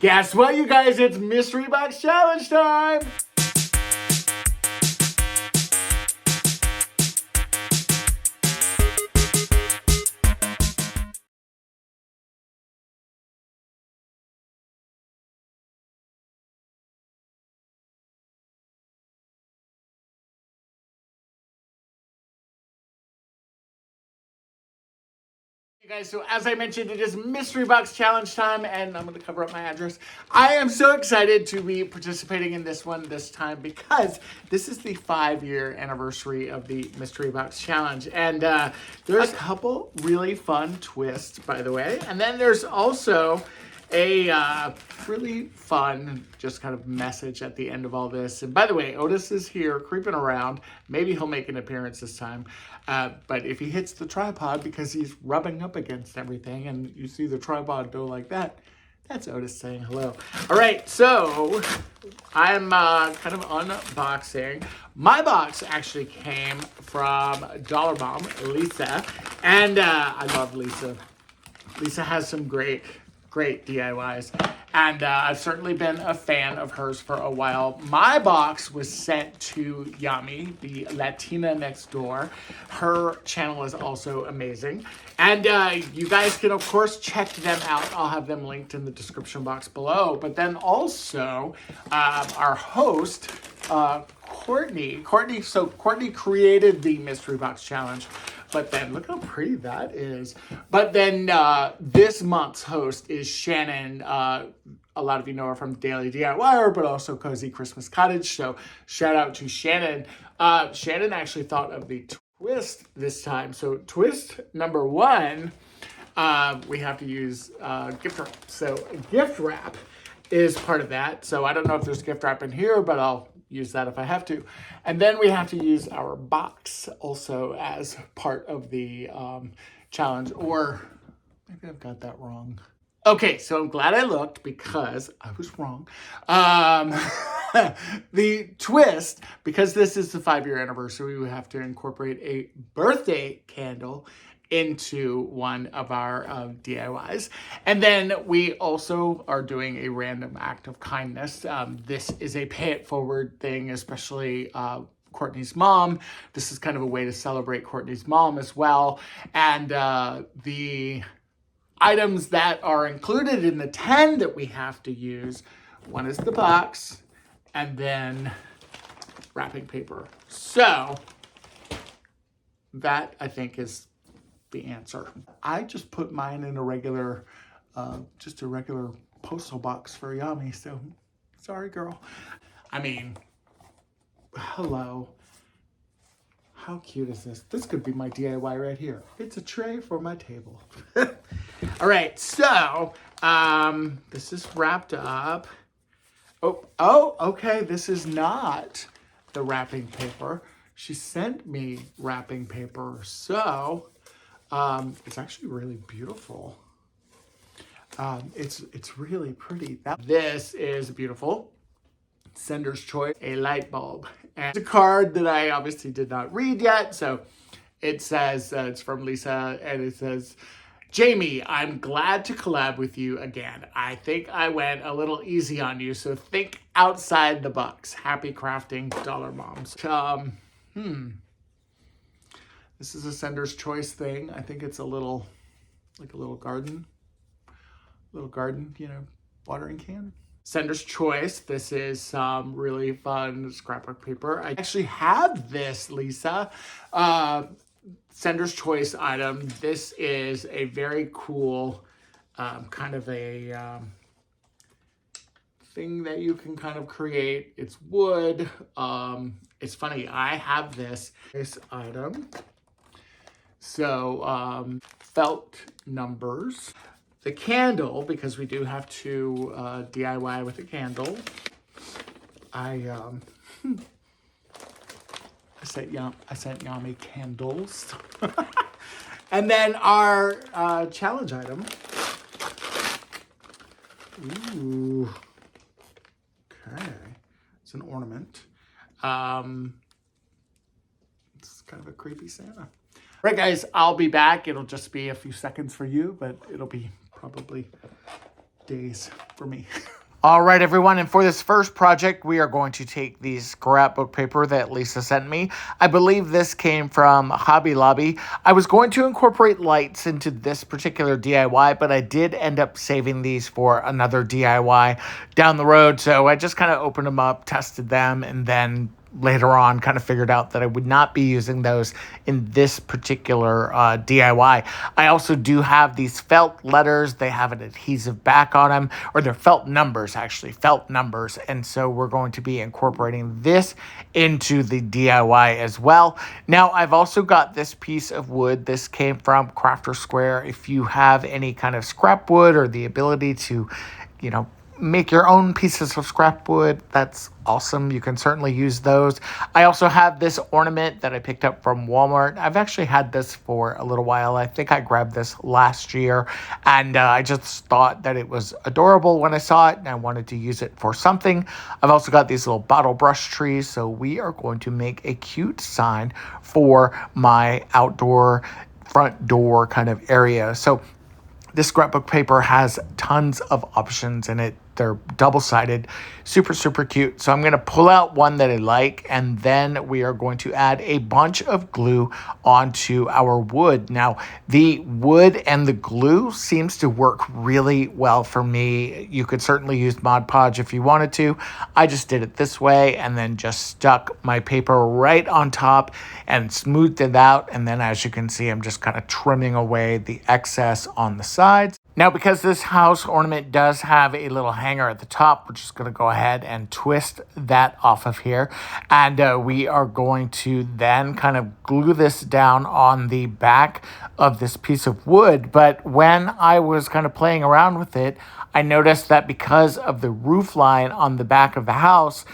Guess what, you guys? It's Mystery Box Challenge time! You guys, so as I mentioned, it is Mystery Box Challenge time, and I'm going to cover up my address. I am so excited to be participating in this one this time because this is the 5-year anniversary of the Mystery Box Challenge, and there's a couple really fun twists, by the way, and then there's also a really fun just kind of message at the end of all this. And by the way, Otis is here creeping around. Maybe he'll make an appearance this time. But if he hits the tripod because he's rubbing up against everything and you see the tripod go like that, that's Otis saying hello. All right, so I'm kind of unboxing. My box actually came from Dollar Mom, Lisa. And I love Lisa. Lisa has some great DIYs, and I've certainly been a fan of hers for a while. My box was sent to Yami, the Latina next door. Her channel is also amazing, and you guys can of course check them out. I'll have them linked in the description box below. But then also our host Courtney created the Mystery Box Challenge. But then, look how pretty that is. But then this month's host is Shannon. A lot of you know her from Daily DIYer, but also Cozy Christmas Cottage. So shout out to Shannon. Shannon actually thought of the twist this time. So twist number 1, we have to use gift wrap. So gift wrap is part of that. So I don't know if there's gift wrap in here, but I'll use that if I have to. And then we have to use our box also as part of the challenge, or maybe I've got that wrong. Okay, so I'm glad I looked because I was wrong. The twist, because this is the 5-year anniversary, we have to incorporate a birthday candle into one of our DIYs. And then we also are doing a random act of kindness. This is a pay it forward thing, especially Courtney's mom. This is kind of a way to celebrate Courtney's mom as well. And the items that are included in the 10 that we have to use, one is the box and then wrapping paper. So that, I think, is the answer. I just put mine in a regular, just a regular postal box for Yami, so sorry, girl. I mean, hello. How cute is this? This could be my DIY right here. It's a tray for my table. All right, so this is wrapped up. Oh, okay, this is not the wrapping paper. She sent me wrapping paper, so it's actually really beautiful. It's really pretty. This is beautiful. Sender's Choice, a light bulb. And it's a card that I obviously did not read yet. So it says, it's from Lisa, and it says, Jamie, I'm glad to collab with you again. I think I went a little easy on you, so think outside the box. Happy crafting, Dollar Moms. This is a Sender's Choice thing. I think it's a little, like a little garden, watering can. Sender's Choice. This is some really fun scrapbook paper. I actually have this, Lisa, Sender's Choice item. This is a very cool kind of a thing that you can kind of create. It's wood. It's funny, I have this item. So felt numbers. The candle, because we do have to DIY with a candle. I sent Yami candles. And then our challenge item. Ooh. Okay. It's an ornament. It's kind of a creepy Santa. All right, guys, I'll be back. It'll just be a few seconds for you, but it'll be probably days. for me. All right, everyone, and for this first project, we are going to take the scrapbook paper that Lisa sent me. I believe this came from Hobby Lobby. I was going to incorporate lights into this particular DIY, but I did end up saving these for another DIY down the road. So I just kind of opened them up, tested them, and then later on kind of figured out that I would not be using those in this particular DIY. I also do have these felt letters. They have an adhesive back on them, or they're felt numbers, actually, felt numbers. And so we're going to be incorporating this into the DIY as well. Now, I've also got this piece of wood. This came from Crafter Square. If you have any kind of scrap wood or the ability to, make your own pieces of scrap wood, that's awesome. You can certainly use those. I also have this ornament that I picked up from Walmart. I've actually had this for a little while. I think I grabbed this last year, and I just thought that it was adorable when I saw it, and I wanted to use it for something. I've also got these little bottle brush trees, so we are going to make a cute sign for my outdoor front door kind of area. So this scrapbook paper has tons of options in it. They're double-sided, super, super cute. So I'm going to pull out one that I like, and then we are going to add a bunch of glue onto our wood. Now, the wood and the glue seems to work really well for me. You could certainly use Mod Podge if you wanted to. I just did it this way and then just stuck my paper right on top and smoothed it out. And then, as you can see, I'm just kind of trimming away the excess on the sides. Now, because this house ornament does have a little hanger at the top, we're just going to go ahead and twist that off of here. And we are going to then kind of glue this down on the back of this piece of wood. But when I was kind of playing around with it, I noticed that because of the roof line on the back of the house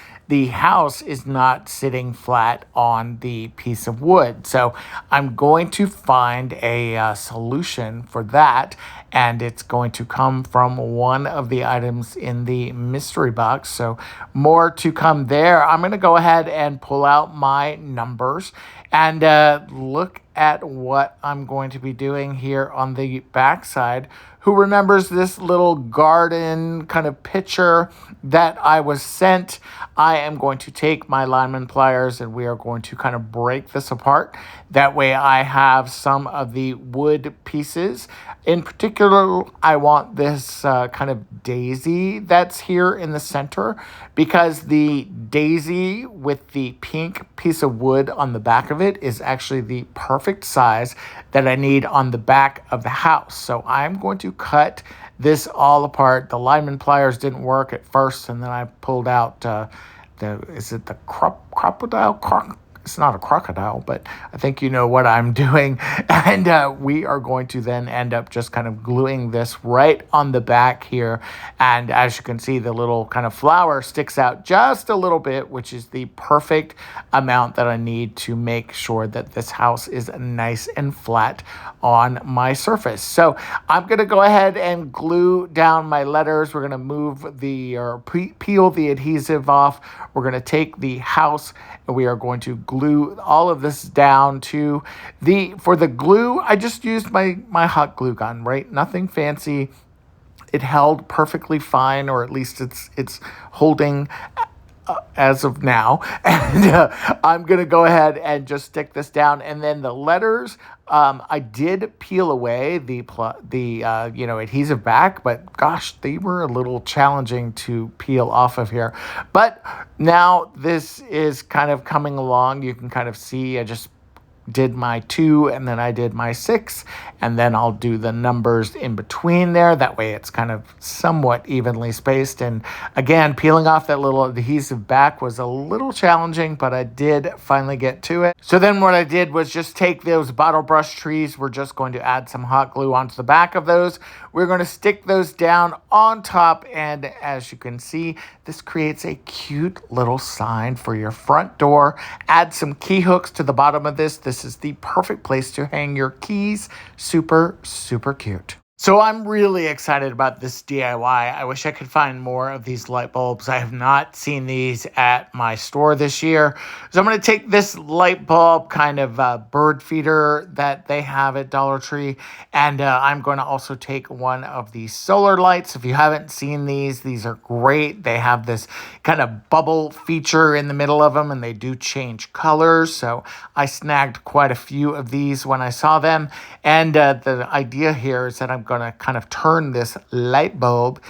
is not sitting flat on the piece of wood. So I'm going to find a solution for that, and it's going to come from one of the items in the mystery box. So more to come there. I'm going to go ahead and pull out my numbers and look at what I'm going to be doing here on the backside. Who remembers this little garden kind of picture that I was sent? I am going to take my lineman pliers and we are going to kind of break this apart. That way I have some of the wood pieces. In particular, I want this kind of daisy that's here in the center, because the daisy with the pink piece of wood on the back of it is actually the perfect size that I need on the back of the house. So I'm going to cut this all apart. The lineman pliers didn't work at first, and then I pulled out the crocodile? It's not a crocodile, but I think you know what I'm doing. And we are going to then end up just kind of gluing this right on the back here. And as you can see, the little kind of flower sticks out just a little bit, which is the perfect amount that I need to make sure that this house is nice and flat on my surface. So I'm going to go ahead and glue down my letters. We're going to peel the adhesive off. We're going to take the house and we are going to glue all of this down to for the glue. I just used my hot glue gun, right? Nothing fancy. It held perfectly fine, or at least it's holding as of now. And I'm going to go ahead and just stick this down. And then the letters, I did peel away the adhesive back, but gosh, they were a little challenging to peel off of here. But now this is kind of coming along. You can kind of see I just did my 2 and then I did my 6, and then I'll do the numbers in between there. That way it's kind of somewhat evenly spaced. And again, peeling off that little adhesive back was a little challenging, but I did finally get to it. So then what I did was just take those bottle brush trees. We're just going to add some hot glue onto the back of those. We're going to stick those down on top, and as you can see, this creates a cute little sign for your front door. Add some key hooks to the bottom of this. This is the perfect place to hang your keys. Super, super cute. So I'm really excited about this DIY. I wish I could find more of these light bulbs. I have not seen these at my store this year. So I'm going to take this light bulb kind of bird feeder that they have at Dollar Tree. And I'm going to also take one of these solar lights. If you haven't seen these are great. They have this kind of bubble feature in the middle of them, and they do change colors. So I snagged quite a few of these when I saw them. And the idea here is that I'm going to kind of turn this light bulb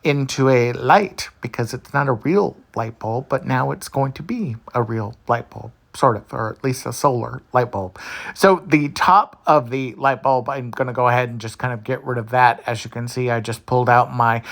into a light, because it's not a real light bulb, but now it's going to be a real light bulb, sort of, or at least a solar light bulb. So the top of the light bulb, I'm going to go ahead and just kind of get rid of that. As you can see, I just pulled out my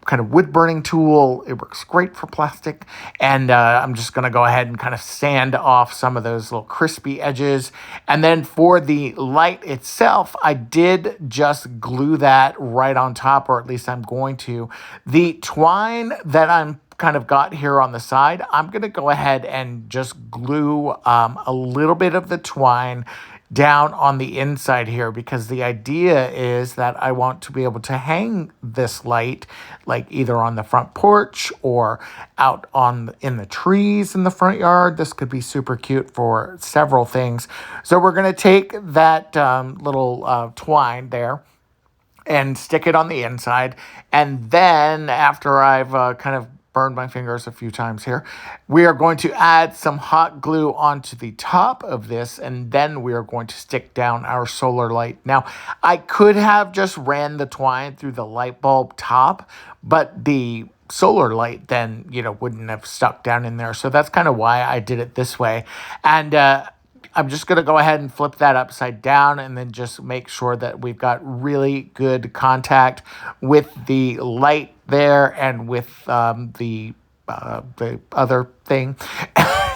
kind of wood burning tool. It works great for plastic. And I'm just going to go ahead and kind of sand off some of those little crispy edges. And then for the light itself, I did just glue that right on top, or at least I'm going to. The twine that I'm kind of got here on the side, I'm going to go ahead and just glue a little bit of the twine down on the inside here, because the idea is that I want to be able to hang this light like either on the front porch or out in the trees in the front yard. This could be super cute for several things. So we're going to take that little twine there and stick it on the inside. And then after I've kind of burned my fingers a few times here, we are going to add some hot glue onto the top of this, and then we are going to stick down our solar light. Now, I could have just ran the twine through the light bulb top, but the solar light then, wouldn't have stuck down in there. So that's kind of why I did it this way. And I'm just going to go ahead and flip that upside down, and then just make sure that we've got really good contact with the light there and with the other thing.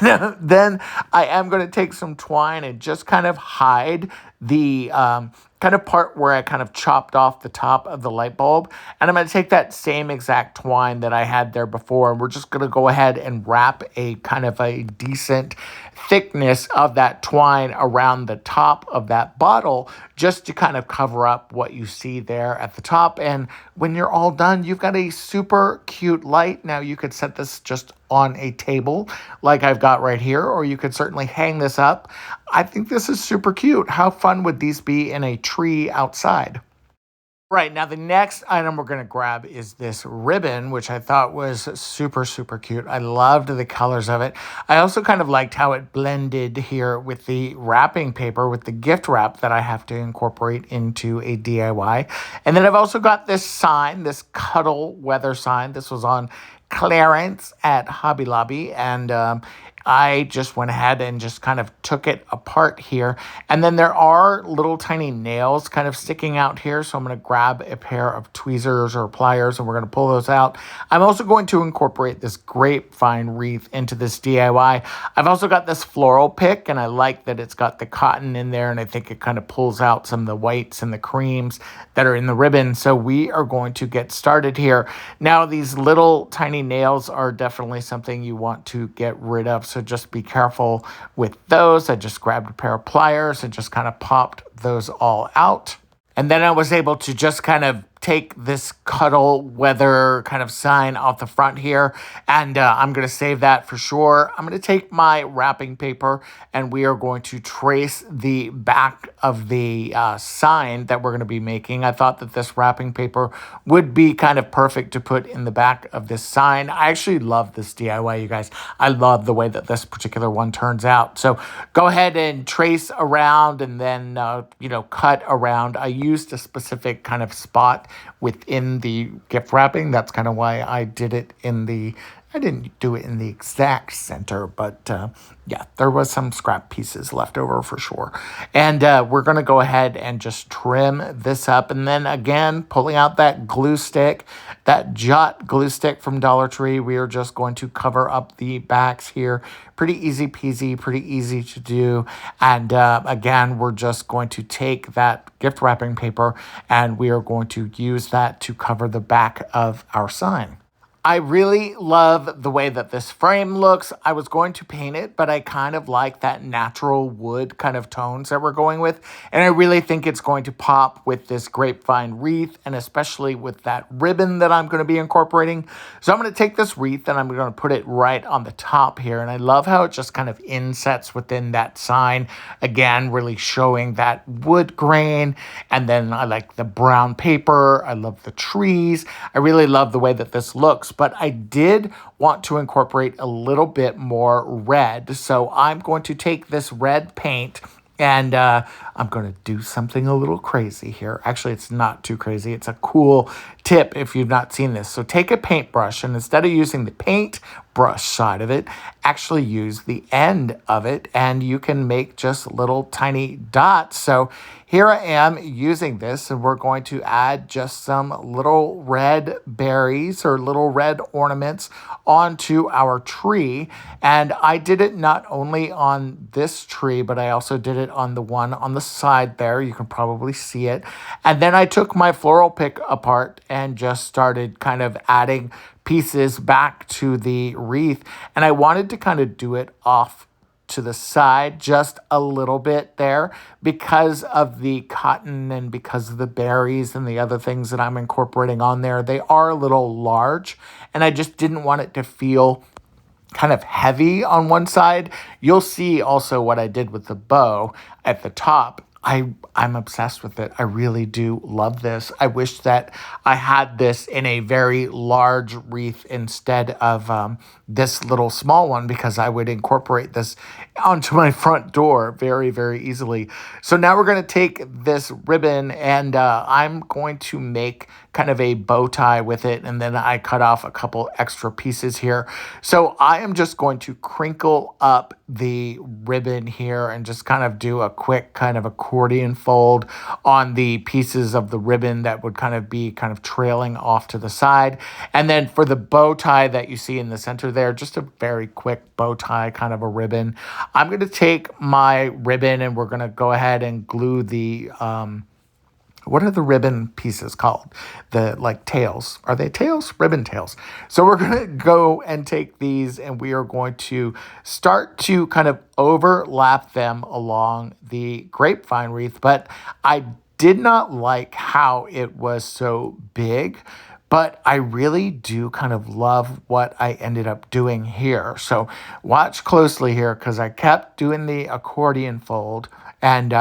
Then I am going to take some twine and just kind of hide the kind of part where I kind of chopped off the top of the light bulb. And I'm going to take that same exact twine that I had there before, and we're just going to go ahead and wrap a kind of a decent thickness of that twine around the top of that bottle, just to kind of cover up what you see there at the top. And when you're all done, you've got a super cute light. Now, you could set this just on a table like I've got right here, or you could certainly hang this up. I think this is super cute. How fun would these be in a tree outside? Right, now the next item we're going to grab is this ribbon, which I thought was super, super cute. I loved the colors of it. I also kind of liked how it blended here with the wrapping paper, with the gift wrap that I have to incorporate into a DIY. And then I've also got this sign, this cuddle weather sign. This was on clearance at Hobby Lobby, and I just went ahead and just kind of took it apart here. And then there are little tiny nails kind of sticking out here. So I'm going to grab a pair of tweezers or pliers, and we're going to pull those out. I'm also going to incorporate this grapevine wreath into this DIY. I've also got this floral pick, and I like that it's got the cotton in there, and I think it kind of pulls out some of the whites and the creams that are in the ribbon. So we are going to get started here. Now, these little tiny nails are definitely something you want to get rid of. So just be careful with those. I just grabbed a pair of pliers and just kind of popped those all out. And then I was able to just kind of take this cuddle weather kind of sign off the front here, and I'm going to save that for sure. I'm going to take my wrapping paper, and we are going to trace the back of the sign that we're going to be making. I thought that this wrapping paper would be kind of perfect to put in the back of this sign. I actually love this DIY, you guys. I love the way that this particular one turns out. So go ahead and trace around, and then cut around. I used a specific kind of spot within the gift wrapping. That's kind of why I did it I didn't do it in the exact center, but yeah, there was some scrap pieces left over for sure. And we're going to go ahead and just trim this up. And then again, pulling out that glue stick, that Jot glue stick from Dollar Tree, we are just going to cover up the backs here. Pretty easy peasy, pretty easy to do. And again, we're just going to take that gift wrapping paper, and we are going to use that to cover the back of our sign. I really love the way that this frame looks. I was going to paint it, but I kind of like that natural wood kind of tones that we're going with. And I really think it's going to pop with this grapevine wreath, and especially with that ribbon that I'm going to be incorporating. So I'm going to take this wreath and I'm going to put it right on the top here. And I love how it just kind of insets within that sign. Again, really showing that wood grain. And then I like the brown paper. I love the trees. I really love the way that this looks. But I did want to incorporate a little bit more red. So I'm going to take this red paint and I'm going to do something a little crazy here. Actually, it's not too crazy. It's a cool tip if you've not seen this. So take a paintbrush, and instead of using the paintbrush side of it, actually use the end of it, and you can make just little tiny dots. So here I am using this, and we're going to add just some little red berries or little red ornaments onto our tree. And I did it not only on this tree, but I also did it on the one on the side there. You can probably see it. And then I took my floral pick apart and just started kind of adding pieces back to the wreath. And I wanted to kind of do it off to the side just a little bit there because of the cotton and because of the berries and the other things that I'm incorporating on there. They are a little large, and I just didn't want it to feel kind of heavy on one side. You'll see also what I did with the bow at the top. I'm obsessed with it. I really do love this. I wish that I had this in a very large wreath instead of this little small one, because I would incorporate this onto my front door very, very easily. So now we're going to take this ribbon and I'm going to make kind of a bow tie with it, and then I cut off a couple extra pieces here. So I am just going to crinkle up the ribbon here and just kind of do a quick kind of accordion fold on the pieces of the ribbon that would kind of be kind of trailing off to the side. And then for the bow tie that you see in the center there, just a very quick bow tie kind of a ribbon. I'm going to take my ribbon and we're going to go ahead and glue the what are the ribbon pieces called? The like tails. Are they tails? Ribbon tails. So we're going to go and take these and we are going to start to kind of overlap them along the grapevine wreath. But I did not like how it was so big, but I really do kind of love what I ended up doing here. So watch closely here because I kept doing the accordion fold, and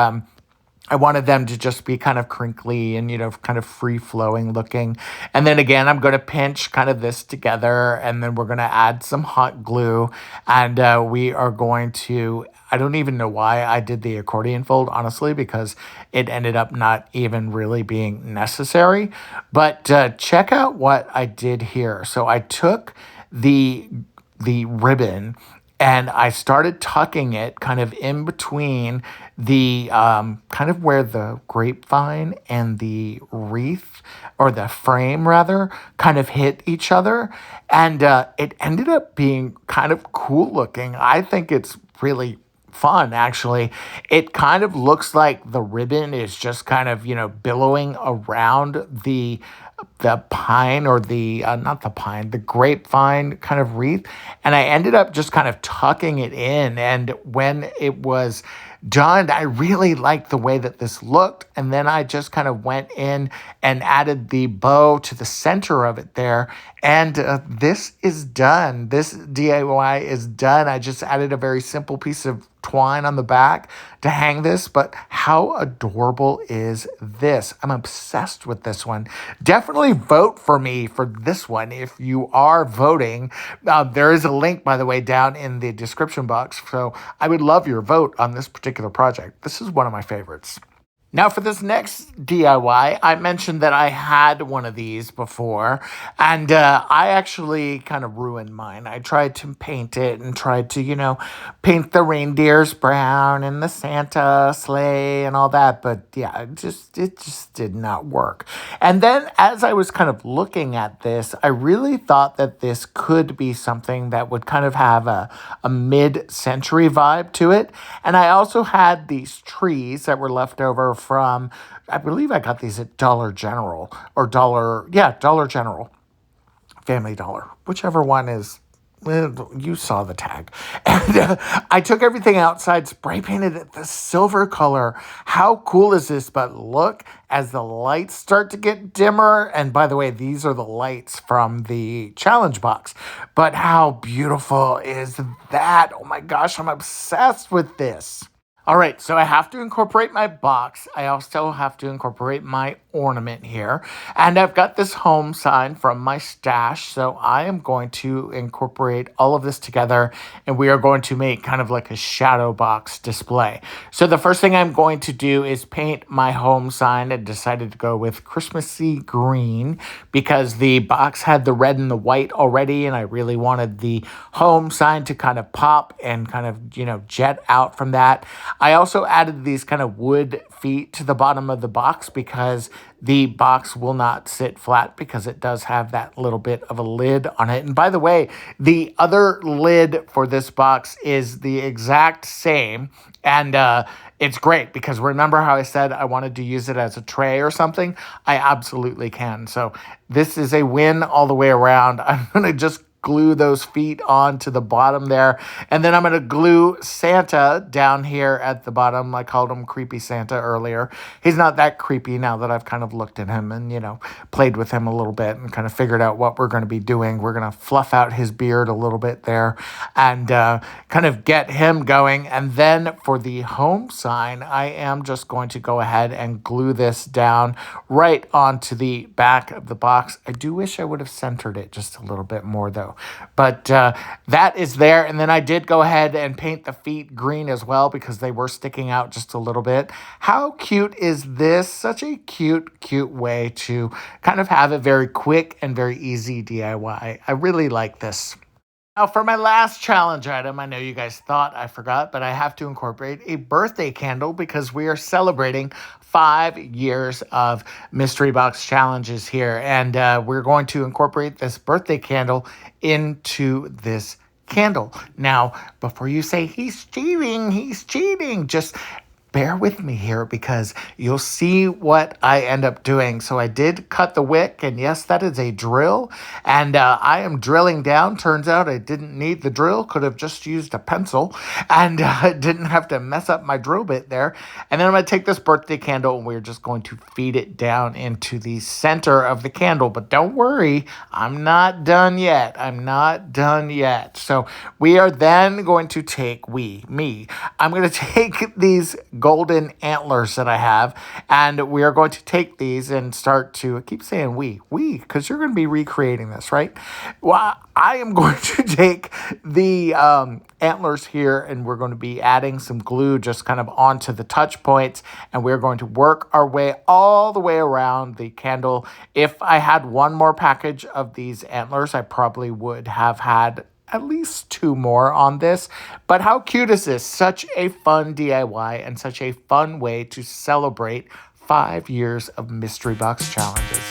I wanted them to just be kind of crinkly and, kind of free-flowing looking. And then again, I'm going to pinch kind of this together, and then we're going to add some hot glue. And we are going to, I don't even know why I did the accordion fold, honestly, because it ended up not even really being necessary. But check out what I did here. So I took the ribbon and I started tucking it kind of in between the kind of where the grapevine and the wreath, or the frame rather, kind of hit each other. And it ended up being kind of cool looking. I think it's really fun, actually. It kind of looks like the ribbon is just kind of, billowing around the pine, or the not the pine, the grapevine kind of wreath. And I ended up just kind of tucking it in. And when it was done, I really liked the way that this looked. And then I just kind of went in and added the bow to the center of it there. And this is done. This DIY is done. I just added a very simple piece of twine on the back to hang this, but how adorable is this? I'm obsessed with this one. Definitely vote for me for this one if you are voting. There is a link, by the way, down in the description box, so I would love your vote on this particular project. This is one of my favorites. Now for this next DIY, I mentioned that I had one of these before, and I actually kind of ruined mine. I tried to paint it and tried to, paint the reindeers brown and the Santa sleigh and all that, but yeah, it just did not work. And then as I was kind of looking at this, I really thought that this could be something that would kind of have a mid-century vibe to it. And I also had these trees that were left over from, I believe I got these at Dollar General. Family Dollar, whichever one is. Well, you saw the tag. And I took everything outside, spray painted it the silver color. How cool is this? But look, as the lights start to get dimmer, and by the way, these are the lights from the challenge box. But how beautiful is that? Oh my gosh, I'm obsessed with this. All right, so I have to incorporate my box. I also have to incorporate my ornament here. And I've got this home sign from my stash. So I am going to incorporate all of this together, and we are going to make kind of like a shadow box display. So the first thing I'm going to do is paint my home sign. I decided to go with Christmassy green because the box had the red and the white already, and I really wanted the home sign to kind of pop and kind of, jet out from that. I also added these kind of wood feet to the bottom of the box because the box will not sit flat because it does have that little bit of a lid on it. And by the way, the other lid for this box is the exact same. And it's great because remember how I said I wanted to use it as a tray or something? I absolutely can. So this is a win all the way around. I'm going to just glue those feet onto the bottom there. And then I'm going to glue Santa down here at the bottom. I called him Creepy Santa earlier. He's not that creepy now that I've kind of looked at him and, played with him a little bit and kind of figured out what we're going to be doing. We're going to fluff out his beard a little bit there and kind of get him going. And then for the home sign, I am just going to go ahead and glue this down right onto the back of the box. I do wish I would have centered it just a little bit more though. But that is there. And then I did go ahead and paint the feet green as well because they were sticking out just a little bit. How cute is this? Such a cute way to kind of have a very quick and very easy DIY. I really like this. Now, for my last challenge item, I know you guys thought I forgot, but I have to incorporate a birthday candle because we are celebrating 5 years of mystery box challenges here. And we're going to incorporate this birthday candle into this candle. Now, before you say he's cheating, just bear with me here because you'll see what I end up doing. So I did cut the wick, and yes, that is a drill, and I am drilling down. Turns out I didn't need the drill, could have just used a pencil, and didn't have to mess up my drill bit there. And then I'm going to take this birthday candle, and we're just going to feed it down into the center of the candle. But don't worry, I'm not done yet. So we are then going to take, I'm going to take these golden antlers that I have, and we are going to take these and start to, I keep saying we, because you're going to be recreating this, right? Well, I am going to take the antlers here, and we're going to be adding some glue just kind of onto the touch points, and we're going to work our way all the way around the candle. If I had one more package of these antlers, I probably would have had at least 2 more on this. But how cute is this? Such a fun DIY and such a fun way to celebrate 5 years of mystery box challenges.